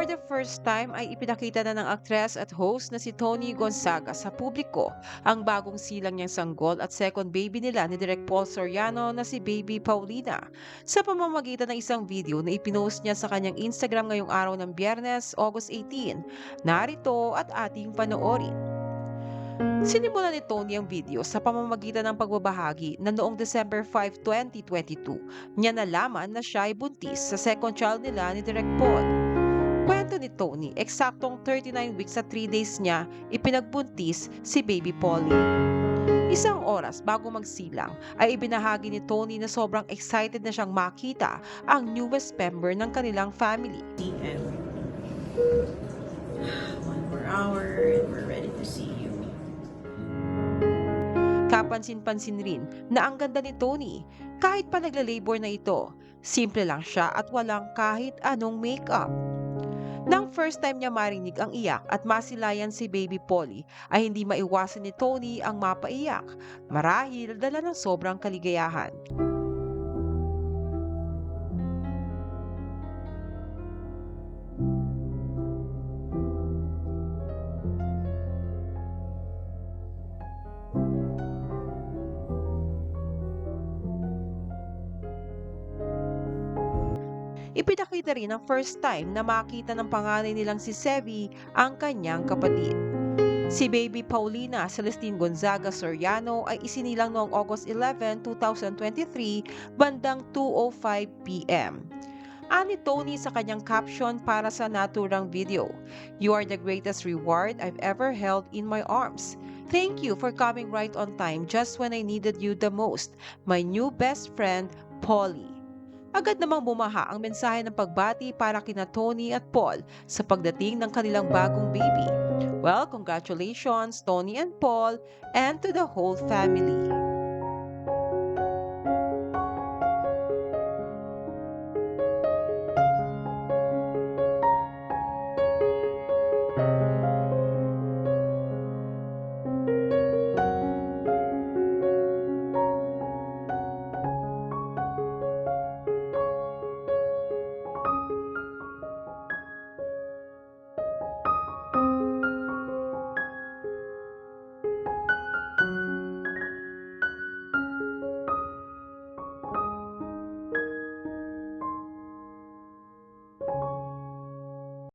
For the first time ay ipinakita na ng aktres at host na si Tony Gonzaga sa publiko ang bagong silang niyang sanggol at second baby nila ni Direk Paul Soriano na si Baby Paulina. Sa pamamagitan ng isang video na ipinost niya sa kanyang Instagram ngayong araw ng Biyernes, August 18. Narito at ating panoorin. Sinimulan ni Tony ang video sa pamamagitan ng pagbabahagi na noong December 5, 2022, niya nalaman na siya ay buntis sa second child nila ni Direk Paul. Kwento ni Tony, eksaktong 39 weeks at 3 days niya ipinagbuntis si Baby Polly. Isang oras bago magsilang ay ibinahagi ni Tony na sobrang excited na siyang makita ang newest member ng kanilang family. CM. 1 more hour and we're ready to see you. Kapansin-pansin rin na ang ganda ni Tony kahit pa nagla-labor na ito. Simple lang siya at walang kahit anong makeup. Nang first time niya marinig ang iyak at masilayan si Baby Polly ay hindi maiwasan ni Tony ang mapaiyak marahil dala ng sobrang kaligayahan. Ipinakita rin ang first time na makita ng panganay nilang si Sevi ang kanyang kapatid. Si Baby Paulina Celestine Gonzaga Soriano ay isinilang noong August 11, 2023 bandang 2:05 p.m. Ani Tony sa kanyang caption para sa naturang video, "You are the greatest reward I've ever held in my arms. Thank you for coming right on time just when I needed you the most. My new best friend, Polly." Agad namang bumaha ang mensahe ng pagbati para kina Tony at Paul sa pagdating ng kanilang bagong baby. Well, congratulations Tony and Paul and to the whole family.